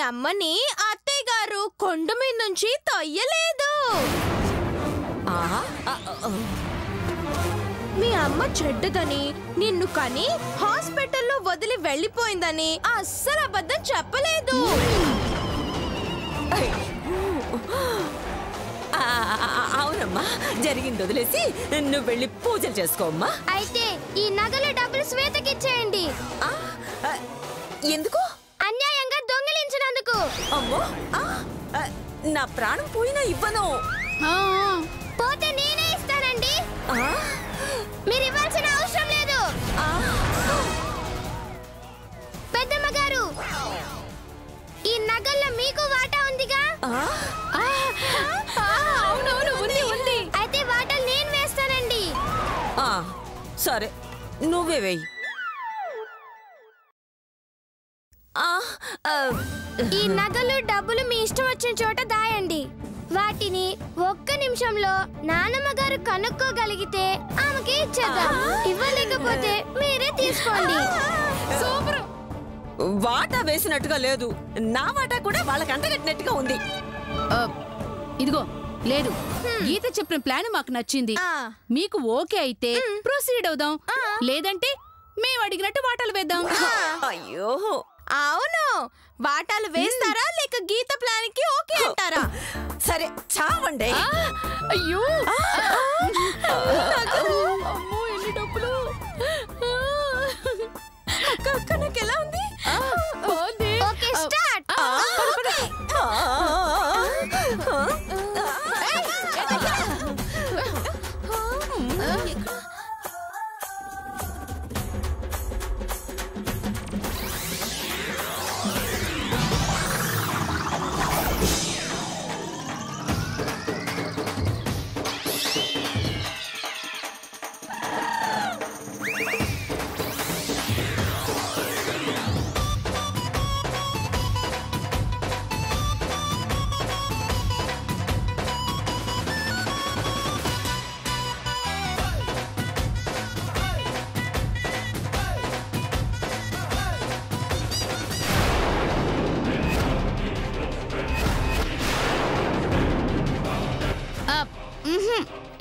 అమ్మని అత్తయ్య గారు కొండ మీద నుంచి తొయ్యలేదు. మీ అమ్మ చెడ్డదని నిన్ను కని హాస్పిటల్లో వదిలి వెళ్ళిపోయిందని అస్సలు అబద్ధం చెప్పలేదు. అవునమ్మా, జరిగింది వదిలేసి నువ్వు వెళ్ళి పూజలు చేసుకోమ్మా. అయితే ఈ నగలు డబ్బులు శ్వేతకి ఇచ్చేయండి. ఎందుకు? అన్యాయంగా దొంగిలించినందుకు. అమ్మో, నా ప్రాణం పోయినా ఇవ్వను. పోతే నేనే ఇస్తానండి. మీరు ఇవ్వాల్సిన అవసరం లేదు. పెద్దమ్మ గారు, ఈ నగల్లో మీకు వాటా ఉందిగా? అవునవును, ఉంది ఉంది. అయితే వాటాలు నేను వేస్తానండి. సరే, నువ్వే వేయి. ఈ నగలు డబ్బులు మీ ఇష్టం వచ్చిన చోట దాయండి. వాటిని ఒక్క నిమిషంలో నానమ్మ గారు కనుక్కోగలిగితే ఆమెకి ఇచ్చేద్దాం. ఇవ్వలేకపోతే మీరే తీసుకోండి. సూపర్. వాటా వేసినట్టుగా లేదు, నా వాటా కూడా వాళ్ళకి అంటగట్టినట్టుగా ఉంది. ఇదిగో లేదు, గీత చెప్పిన ప్లాన్ మాకు నచ్చింది. మీకు ఓకే అయితే ప్రొసీడ్ అవుదాం, లేదంటే మేము అడిగినట్టు వాటాలు వేద్దాం. అయ్యో, అవును, వాటాలు వేస్తారా లేక గీత ప్లాన్ కి ఓకే అంటారా? సరే చావండి. అయ్యో, అమ్మో, ఎన్ని డబ్బులు. అక్క అక్క, నాకు ఎలా ఉంది? Okay, start.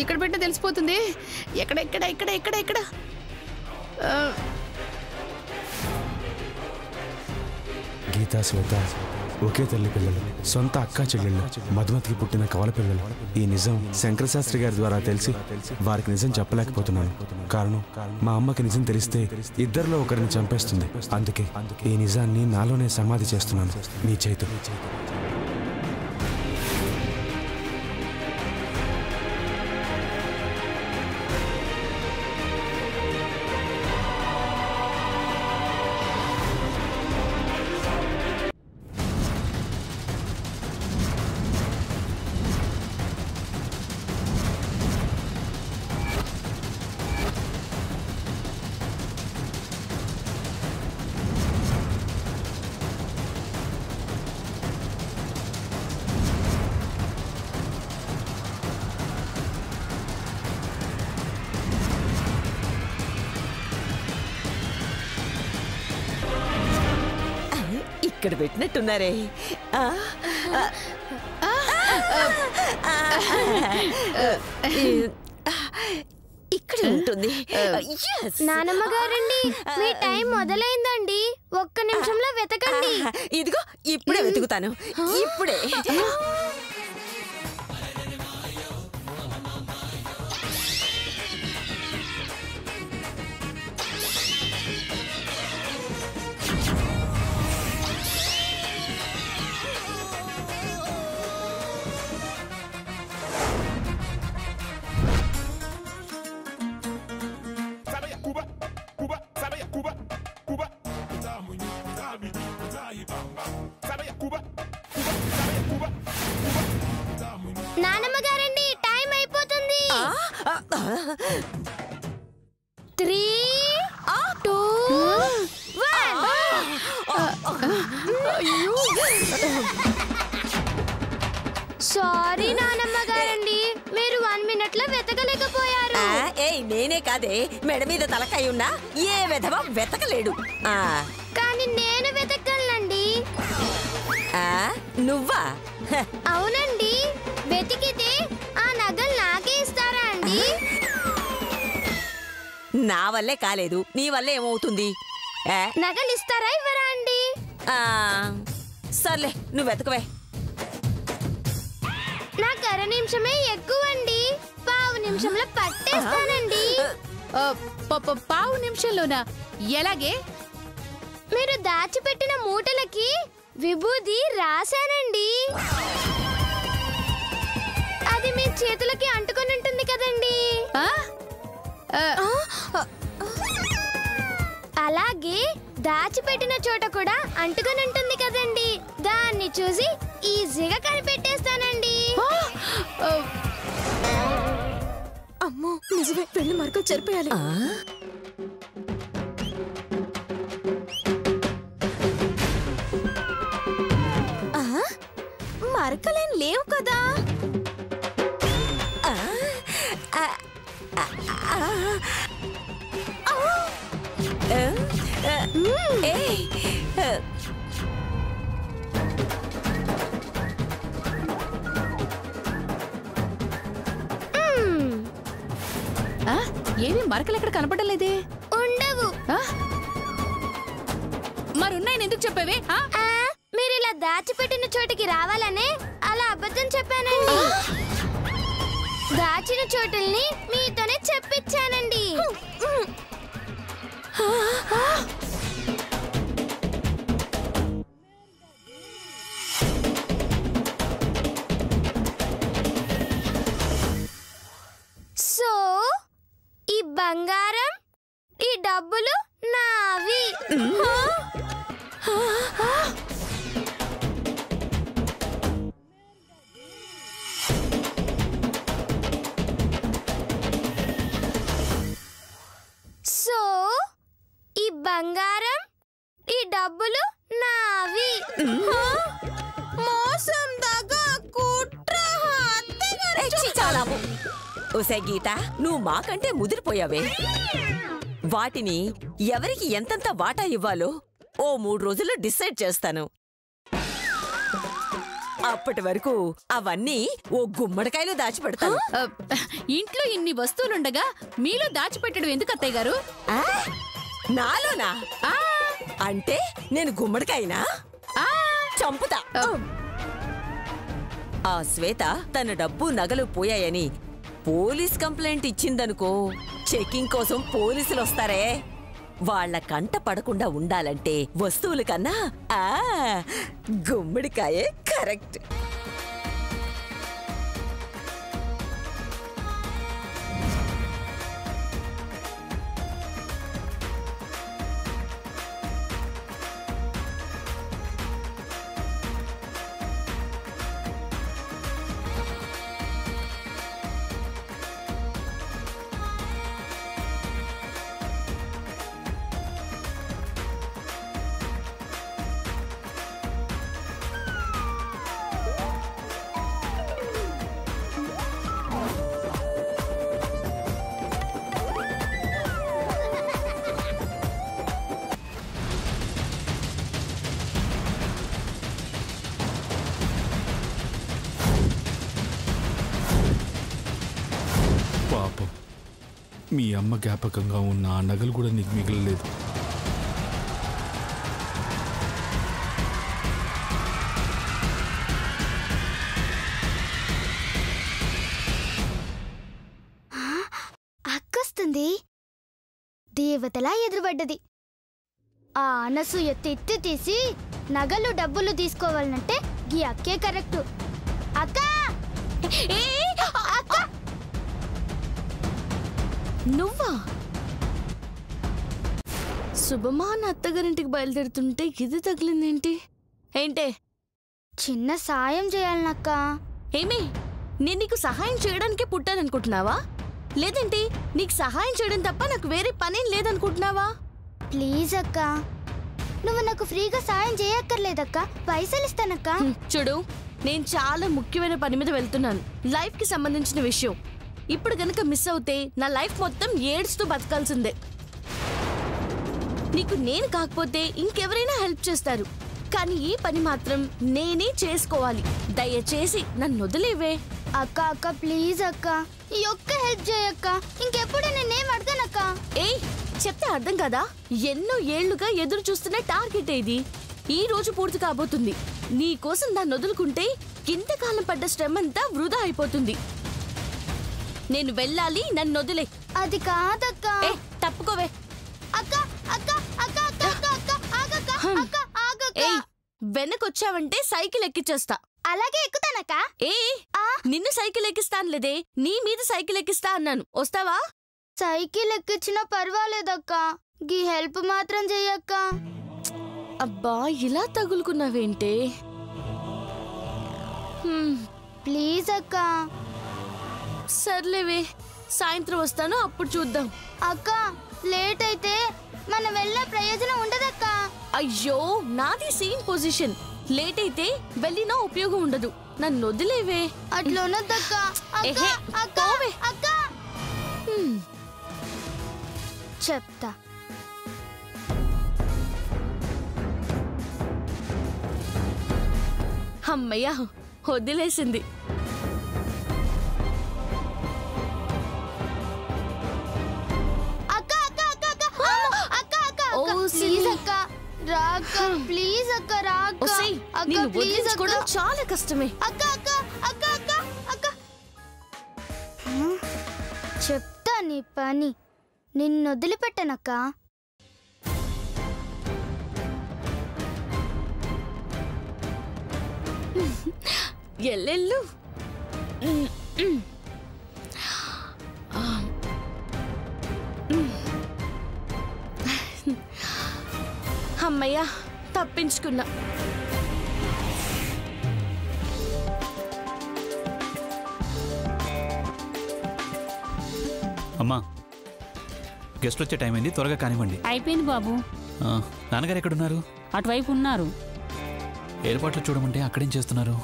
ఇక్కడ పెట్టే తెలిసిపోతుంది. ఎక్కడ ఎక్కడ ఎక్కడ ఎక్కడ ఎక్కడ గీతా, శ్వేత ఒకే తల్లి పిల్లలు, సొంత అక్కా చెల్లెళ్ళు, మధుమతికి పుట్టిన కవల పిల్లలు. ఈ నిజం శంకర శాస్త్రి గారి ద్వారా తెలిసి వారికి నిజం చెప్పలేకపోతున్నాను. కారణం, మా అమ్మకి నిజం తెలిస్తే ఇద్దరిలో ఒకరిని చంపేస్తుంది. అందుకే ఈ నిజాన్ని నాలోనే సమాధి చేస్తున్నాను. నీ చైతు. ఇక్కడ పెట్టినట్టున్నారే. ఇక్కడ ఉంటుంది. నానమ్మ గారండి, మీ టైం మొదలైందండి. ఒక్క నిమిషంలో వెతకండి. ఇదిగో ఇప్పుడే వెతుకుతాను, ఇప్పుడే. నానమ్మ గారండి, టైం అయిపోతుంది. 3, 2, 1. సారీ నానమ్మ గారండి, మీరు 1 మినిట్ లో వెతకలేకపోయారు. నేనే కాదే, మెడ మీద తలకాయ ఉన్నా ఏ వెధవ వెతకలేడు. కానీ నేను వెతకగలనండి. నువ్వా? అవునండి, వెతికితే ఆ నగలు నాకే ఇస్తారా అండి? నా వల్లే కాలేదు, నీ వల్లే ఏమవుతుంది? నగలు ఇస్తారా ఇవ్వరా అండి? సర్లే, నువ్వు వెతకవే. నాకు అర నిమిషమే ఎక్కువ అండి, పావు నిమిషంలో పట్టేస్తానండి. పావు నిమిషంలోనా? ఎలాగే? మీరు దాచిపెట్టిన మూటలకి విభూది రాశానండి. అది మీ చేతులకి అంటుకొని ఉంటుంది కదండి. అలాగే దాచిపెట్టిన చోట కూడా అంటుకొని ఉంటుంది కదండి. దాన్ని చూసి ఈజీగా కనిపెట్టేస్తానండి. అమ్మో నిజమే, పెళ్లి మార్కులు చెరిపేయాలి. మరకలేం లేవు కదా? ఏమి మరకలు ఎక్కడ కనపడడం లేదే? ఉండవు. మరున్నాయని ఎందుకు చెప్పావే? మీరు ఇలా దాచిపెట్టిన చోటికి రావాలనే అలా అబద్ధం చెప్పానండి. దాచిన చోటుల్ని మీతోనే చెప్పించానండి. సో ఈ బంగారం, ఈ డబ్బులు నావి. సో ఈ బంగారం, ఈ డబ్బులు నావి. మోసం దాకా కుట్ర. చాలాము. ఓసే గీత, నువ్వు మాకంటే ముదిరిపోయావే. వాటిని ఎవరికి ఎంతంత వాటా ఇవ్వాలో ఓ 3 రోజుల్లో డిసైడ్ చేస్తాను. అప్పటి వరకు అవన్నీ ఓ గుమ్మడికాయలో దాచిపెడతాను. ఇంట్లో ఇన్ని వస్తువులుండగా మీలో దాచిపెట్టడం ఎందుకు అత్తయ్య గారు? నాలోనా? అంటే నేను గుమ్మడికాయనా? చంపుతా. ఆ శ్వేత తన డబ్బు నగలు పోయాయని పోలీస్ కంప్లైంట్ ఇచ్చిందనుకో, చెకింగ్ కోసం పోలీసులు వస్తారే. వాళ్ళ కంట పడకుండా ఉండాలంటే వస్తువుల కన్నా గుమ్మడికాయే కరెక్ట్. పాపం, మీ అమ్మ జ్ఞాపకంగా ఉన్న ఆ నగలు కూడా నీకు మిగలలేదు. అక్కొస్తుంది. దేవతలా ఎదురుపడ్డది. ఆ అనసూయ తెత్తి తీసి నగలు డబ్బులు తీసుకోవాలంటే గీ అక్కే కరెక్ట్. అక్క, అక్క, నువ్వా? శుభమా నా అత్తగారింటికి బయలుదేరుతుంటే ఇది తగిలిందేంటి? ఏంటే? చిన్న సాయం చేయాలనక్క. ఏమే, నేను నీకు సహాయం చేయడానికే పుట్టాననుకుంటున్నావా? లేదంటే నీకు సహాయం చేయడం తప్ప నాకు వేరే పనేం లేదనుకుంటున్నావా? ప్లీజ్ అక్క, నువ్వు నాకు ఫ్రీగా సాయం చేయక్కర్లేదక్క, పైసలు ఇస్తానక్క. చూడు, నేను చాలా ముఖ్యమైన పని మీద వెళ్తున్నాను, లైఫ్ కి సంబంధించిన విషయం. ఇప్పుడు గనక మిస్ అవుతే నా లైఫ్ మొత్తం ఏడుస్తూ బతకాల్సిందే. నీకు నేను కాకపోతే ఇంకెవరైనా హెల్ప్ చేస్తారు, కానీ ఈ పని మాత్రం నేనే చేసుకోవాలి. దయచేసి నన్ను వదిలేవే. అక్క అక్క ప్లీజ్ అక్క, ఈ ఒక్క హెల్ప్ చేయక్క, ఇంకెప్పుడు నేనేం అడగనక్క. ఏయ్ చెప్తే అర్థం కదా, ఎన్నో ఏళ్లుగా ఎదురు చూస్తున్న టార్గెట్ ఇది ఈ రోజు పూర్తి కాబోతుంది. నీ కోసం దాన్ని వదులుకుంటే ఇంతకాలం పడ్డ శ్రమంతా వృధా అయిపోతుంది. నేను వెళ్ళాలి, నన్ను వదిలే. అది కాదక్క. తప్పుకోవే. అక్క అక్క అక్క అక్క అక్క అక్క ఆగక్క అక్క ఆగక్క. ఏయ్ వెనకొచ్చావంటే సైకిల్ ఎక్కిచ్చేస్తా. అలాగే ఎక్కుతానక్క. నిన్ను సైకిల్ ఎక్కిస్తానులేదే, నీ మీద సైకిల్ ఎక్కిస్తా అన్నాను. వస్తావా? సైకిల్ ఎక్కించినా పర్వాలేదక్క, గీ హెల్ప్ మాత్రం చెయ్యక్క. అబ్బా ఇలా తగులుకున్నావేంటే? ప్లీజ్ అక్క. సర్లేవే, సాయంత్రం వస్తాను, అప్పుడు చూద్దాం. అక్క లేట్ అయితే మనం వెళ్ళే ప్రయోజనం ఉండదక్క. అయ్యో నాది సేమ్ పొజిషన్. లేట్ అయితే వెళ్ళినా ఉపయోగం ఉండదు. నన్ను వదిలేవే. అట్లా ఉన్నదక్క. ఎహే, పోవే. అక్క చెప్తా. అమ్మయ్యా వదిలేసింది. అక్క అక్క అక్క అక్క అక్క అక్క ప్లీజ్ అక్క రాక్క, ప్లీజ్ అక్క రాక్క. నిన్ను వదిలించుకోవడం చాలా కష్టమే. అక్క అక్క అక్క అక్క అక్క చెప్తా నీ పని. నిన్ను వదిలిపెట్టనక్క. ఎల్లెళ్ళు. అమ్మయ్యా తప్పించుకున్నా. అమ్మా గెస్ట్ వచ్చే టైం అయింది, త్వరగా కానివ్వండి. అయిపోయింది బాబు. నాన్నగారు ఎక్కడున్నారు? అటువైపు ఉన్నారు. ఏర్పాట్లు చూడమంటే అక్కడేం చేస్తున్నారు?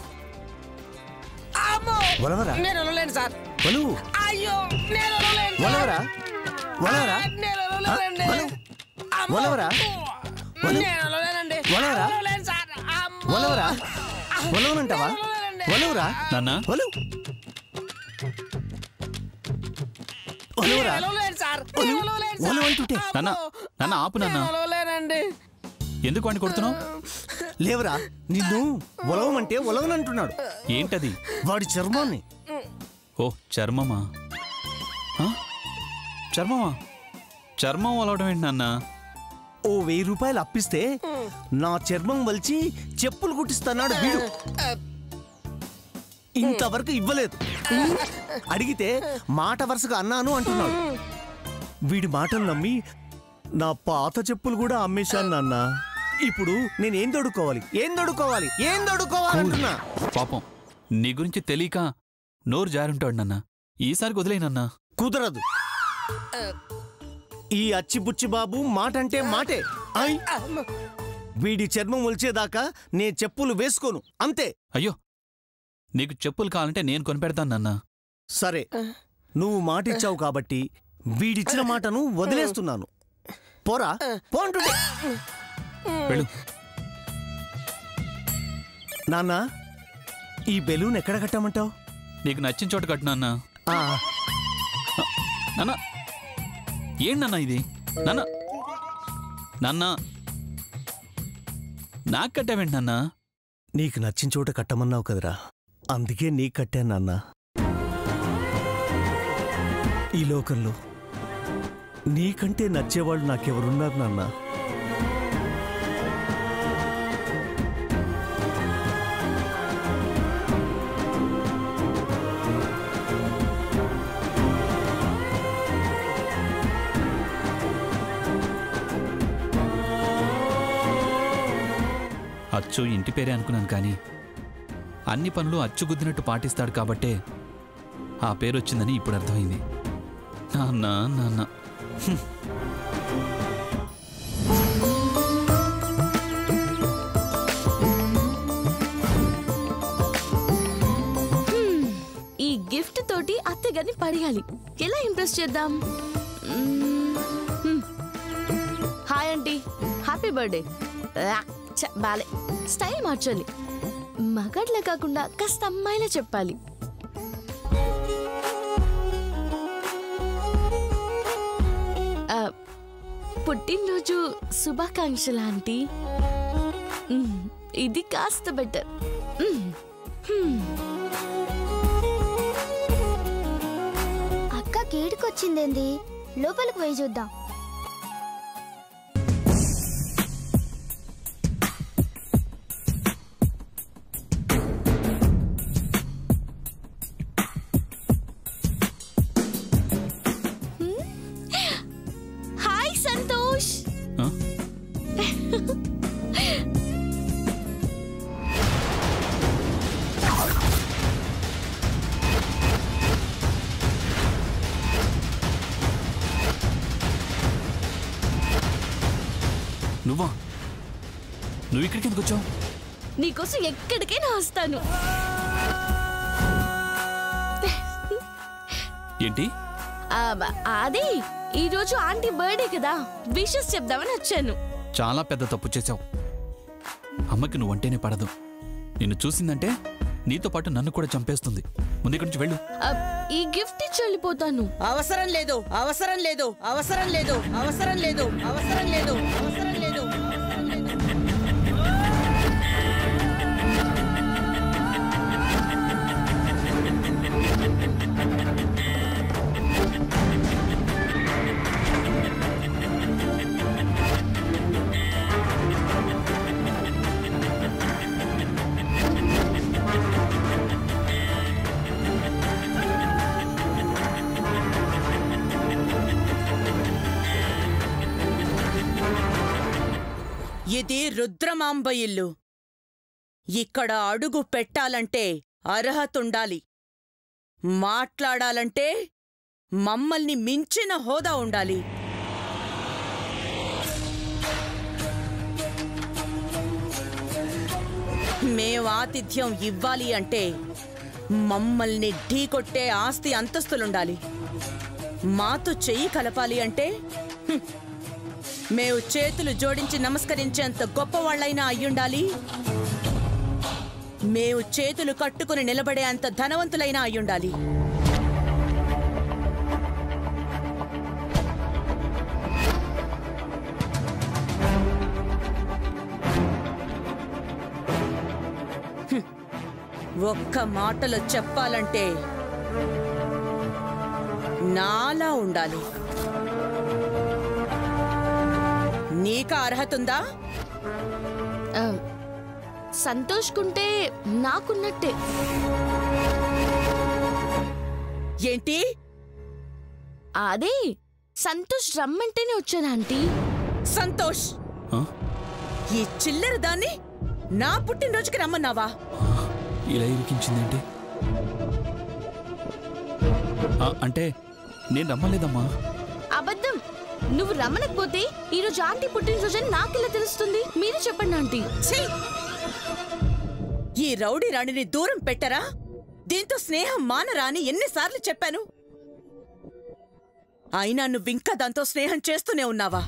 నాన్న ఆపు నాన్న. ఎందుకు వాడిని కొడుతున్నావు? లేవరా, నిన్ను ఒలవమంటే ఒలవనంటున్నాడు. ఏంటది? వాడి చర్మాన్ని. ఓ చర్మమా? చర్మమా? చర్మం ఒలవడం ఏంటి నాన్న? ఓ 1000 రూపాయలు అప్పిస్తే నా చర్మం వలిచి చెప్పులు కుట్టిస్తున్నాడు వీడు. ఇంతవరకు ఇవ్వలేదు. అడిగితే మాట వరుసగా అన్నాను అంటున్నాడు. వీడి మాటలు నమ్మి నా పాత చెప్పులు కూడా అమ్మేశాను నాన్న. ఇప్పుడు నేనేం దొడుకోవాలి, ఏం దొడుకోవాలి, ఏం దొడుకోవాలంటున్నా. పాపం నీ గురించి తెలియక నోరు జారుంటాడు నాన్న. ఈసారి వదిలేనన్నా. కుదరదు. ఈ అచ్చిబుచ్చి బాబు మాట అంటే మాటే. వీడి చర్మం ఒలిచేదాకా నే చెప్పులు వేసుకోను, అంతే. అయ్యో, నీకు చెప్పులు కావాలంటే నేను కొనిపెడతాను నాన్న. సరే, నువ్వు మాట ఇచ్చావు కాబట్టి వీడిచ్చిన మాటను వదిలేస్తున్నాను. పోరా, పోంటుండే. వెళ్ళు. నాన్న, ఈ బెలూన్ ఎక్కడ కట్టమంటావు? నీకు నచ్చిన చోట కట్టు నాన్న. నాన్న ఏంటన్నా ఇది? నాన్న నాన్న నాకు కట్టావేంటి నాన్న? నీకు నచ్చిన చోట కట్టమన్నావు కదరా, అందుకే నీకు కట్టాను నాన్న. ఈ లోకంలో నీకంటే నచ్చేవాళ్ళు నాకెవరున్నారు నాన్న? అచ్చు ఇంటి పేరే అనుకున్నాను, కానీ అన్ని పనులు అచ్చుగుద్దినట్టు పాటిస్తాడు కాబట్టే ఆ పేరు వచ్చిందని ఇప్పుడు అర్థమైంది. నాన్న నాన్న. ఈ గిఫ్ట్ తోటి అత్తగారిని పడేయాలి. ఎలా ఇంప్రెస్ చేద్దాం? Hi aunty, happy birthday. బాలే. స్టైల్ మార్చాలి. మగాడ్లా కాకుండా కాస్త అమ్మాయిలా చెప్పాలి. పుట్టినరోజు శుభాకాంక్షలు ఆంటీ. ఇది కాస్త బెటర్. అక్క కేడుకొచ్చిందేంది? లోపలికి పోయి చూద్దాం. హాయ్ సంతోష్. నువ్వు ఇక్కడికి ఎందుకు వచ్చావు? నీకోసం ఎక్కడికైనా వస్తాను. ఏంటి? అదే ఈరోజు ఆంటీ బర్త్డే కదా, విషెస్ చెప్దామని వచ్చాను. చాలా పెద్ద తప్పు చేశావు. అమ్మకి నువ్వంటేనే పడదు. నిన్ను చూసిందంటే నీతో పాటు నన్ను కూడా చంపేస్తుంది. ముందు ఇక్కడి నుంచి వెళ్ళు. ఈ గిఫ్ట్ ఇచ్చి వెళ్ళిపోతాను. అవసరం లేదు, అవసరం లేదు, అవసరం లేదు, అవసరం లేదు, అవసరం లేదు, అవసరం లేదు. ఇది రుద్రమాంబ ఇల్లు. ఇక్కడ అడుగు పెట్టాలంటే అర్హతుండాలి. మాట్లాడాలంటే మమ్మల్ని మించిన హోదా ఉండాలి. మేం ఆతిథ్యం ఇవ్వాలి అంటే మమ్మల్ని ఢీకొట్టే ఆస్తి అంతస్తులుండాలి. మాతో చెయ్యి కలపాలి అంటే మేము చేతులు జోడించి నమస్కరించేంత గొప్పవాళ్లైనా అయ్యుండాలి. మేము చేతులు కట్టుకుని నిలబడే అంత ధనవంతులైనా అయ్యుండాలి. ఒక్క మాటలో చెప్పాలంటే నాలా ఉండాలి. నీకా అర్హతుందా? సంతోష్కుంటే నాకున్నట్టే. ఏంటి? అదే సంతోష్ రమ్మంటేనే వచ్చాను ఆంటీ. సంతోష్, ఈ చిల్లర దాన్ని నా పుట్టినరోజుకి రమ్మన్నావా? ఇలా ఇరికించిందేంటి? అంటే నేను రమ్మలేదమ్మా. అబద్ధం. నువ్వు రమ్మనకపోతే ఈరోజు ఆంటీ పుట్టినరోజని నాకెలా తెలుస్తుంది? మీరే చెప్పండి ఆంటీ. ఈ రౌడీ రాణిని దూరం పెట్టరా? దీంతో స్నేహం మానరా అని ఎన్నిసార్లు చెప్పాను. అయినా నువ్వింకా దాంతో స్నేహం చేస్తూనే ఉన్నావా?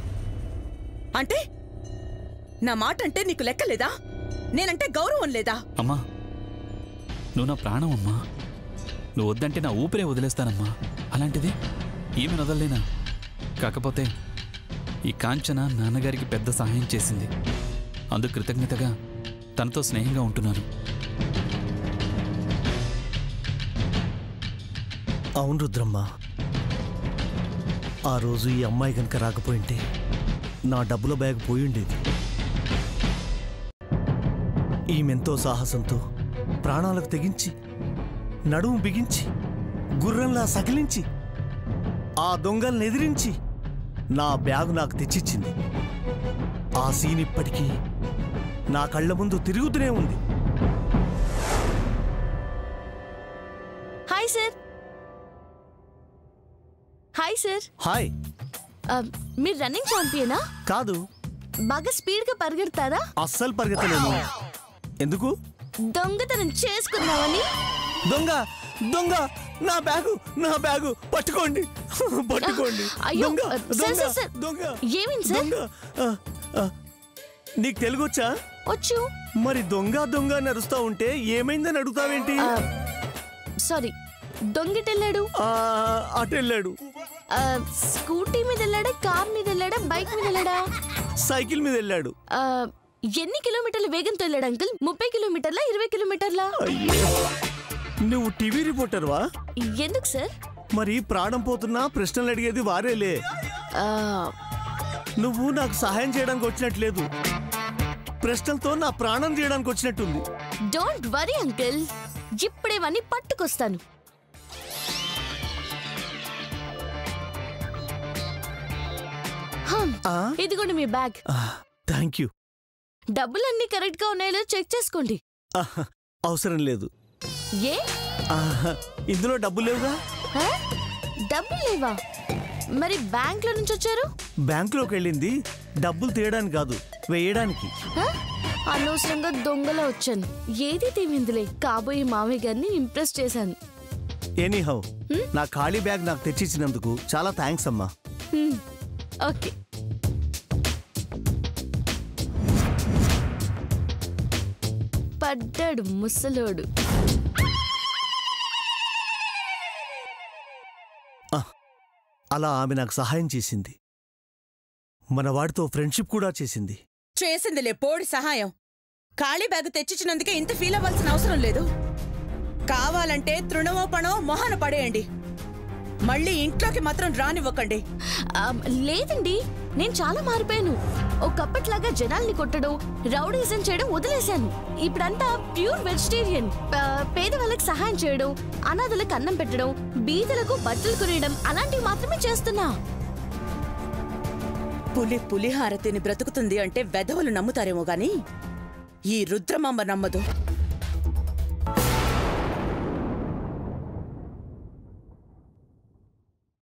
అంటే నా మాట అంటే నీకు లెక్కలేదా? నేనంటే గౌరవం లేదా? అమ్మా, నువ్వు నా ప్రాణం అమ్మా. నువ్వు వద్దంటే నా ఊపిరే వదిలేస్తానమ్మా. అలాంటిది ఏమి వదలలేనా? కాకపోతే ఈ కాంచన నాన్నగారికి పెద్ద సహాయం చేసింది. అందుకు కృతజ్ఞతగా తనతో స్నేహంగా ఉంటున్నాను. అవును రుద్రమ్మ, ఆ రోజు ఈ అమ్మాయి కనుక రాకపోయింటే నా డబ్బుల బ్యాగ్ పోయిండేది. ఈమెంతో సాహసంతో ప్రాణాలకు తెగించి నడుము బిగించి గుర్రంలా సకిలించి ఆ దొంగల్ని ఎదిరించి నా బ్యాగ్ నాకు తెచ్చిచ్చింది. ఆ సీన్ ఇప్పటికీ నా కళ్ళ ముందు తిరుగుతూనే ఉంది. Hi sir. Hi sir. Hi. మీరు రన్నింగ్ ఛాంపియనా? కాదు. బాగా స్పీడ్ గా పరిగెడతారా? అస్సలు పరిగెత్తలేను. ఎందుకు? దొంగతనం చేసుకున్నావని. దొంగ దొంగ నా బ్యాగు పట్టుకోండి, పట్టుకోండి. అయ్యో దొంగ సార్, దొంగ. ఏమిటి సార్? నీకు తెలుగొచ్చా? వచ్చు. మరి దొంగ దొంగ నడుస్తా ఉంటే ఏమైందని అడుగుతావేంటి? సారీ, దొంగిటెళ్ళాడు. అటెళ్ళాడు. స్కూటీ మీద వెళ్ళాడా, కార్ మీద వెళ్ళాడా, బైక్ మీద వెళ్ళాడా? సైకిల్ మీద వెళ్ళాడు. ఎన్ని కిలోమీటర్ల వేగంతో వెళ్ళాడు అంకుల్? 30 కిలోమీటర్ల, 20 కిలోమీటర్ల? నువ్వు టీవీ రిపోర్టర్వా? ఎందుకు సార్? మరి ప్రాణం పోతున్నా ప్రశ్నలు అడిగేది వారేలే. నువ్వు నాకు సహాయం చేయడానికి వచ్చినట్లేదు, ప్రశ్నలతో నా ప్రాణం చేయడానికి వచ్చినట్టుంది. డోంట్ వరీ అంకుల్, ఇప్పుడేవన్నీ పట్టుకొస్తాను. ఇదిగోండి మీ బ్యాగ్. Thank you. డబ్బులన్నీ కరెక్ట్ గా ఉన్నాయో చెక్ చేసుకోండి. అవసరం లేదు. ఏ? ఇందులో డబ్బులు లేవుగా. డబ్బులు లేవా? మరి బ్యాంక్ లో నుంచి వచ్చారు? బ్యాంక్ లోకి వెళ్ళింది డబ్బులు తీయడానికి కాదు, వేయడానికి. అనవసరంగా దొంగలో వచ్చాను. ఏది తీమిందిలే, కాబోయే మామయ్య గారిని ఇంప్రెస్ చేశాను. ఎనీహౌ, నా ఖాళీ బ్యాగ్ నాకు తెచ్చిచ్చినందుకు చాలా థ్యాంక్స్ అమ్మా. ఓకే. పడ్డాడు ముసలోడు. అలా ఆమె నాకు సహాయం చేసింది, మన వాడితో ఫ్రెండ్షిప్ కూడా చేసింది. చేసిందిలే పోడి సహాయం. ఖాళీ బ్యాగ్ తెచ్చిచ్చినందుకే ఇంత ఫీల్ అవ్వాల్సిన అవసరం లేదు. కావాలంటే తృణమో పణో మొహాన పడేయండి, మళ్ళీ ఇంట్లోకి మాత్రం రానివ్వకండి. లేదండి, నేను చాలా మారిపోయాను. ఒకప్పట్లాగా జనాల్ని కొట్టడం, రౌడీజం చేయడం వదిలేశాను. ఇప్పుడంతా ప్యూర్ వెజిటేరియన్. పేదవాళ్ళకి సహాయం చేయడం, అనాథలకు అన్నం పెట్టడం, బీదలకు బట్టలు కొనేయడం అలాంటివి మాత్రమే చేస్తున్నా. పులిహార తిని బ్రతుకుతుంది అంటే వెధవలు నమ్ముతారేమో గాని ఈ రుద్రమాంబ నమ్మదు.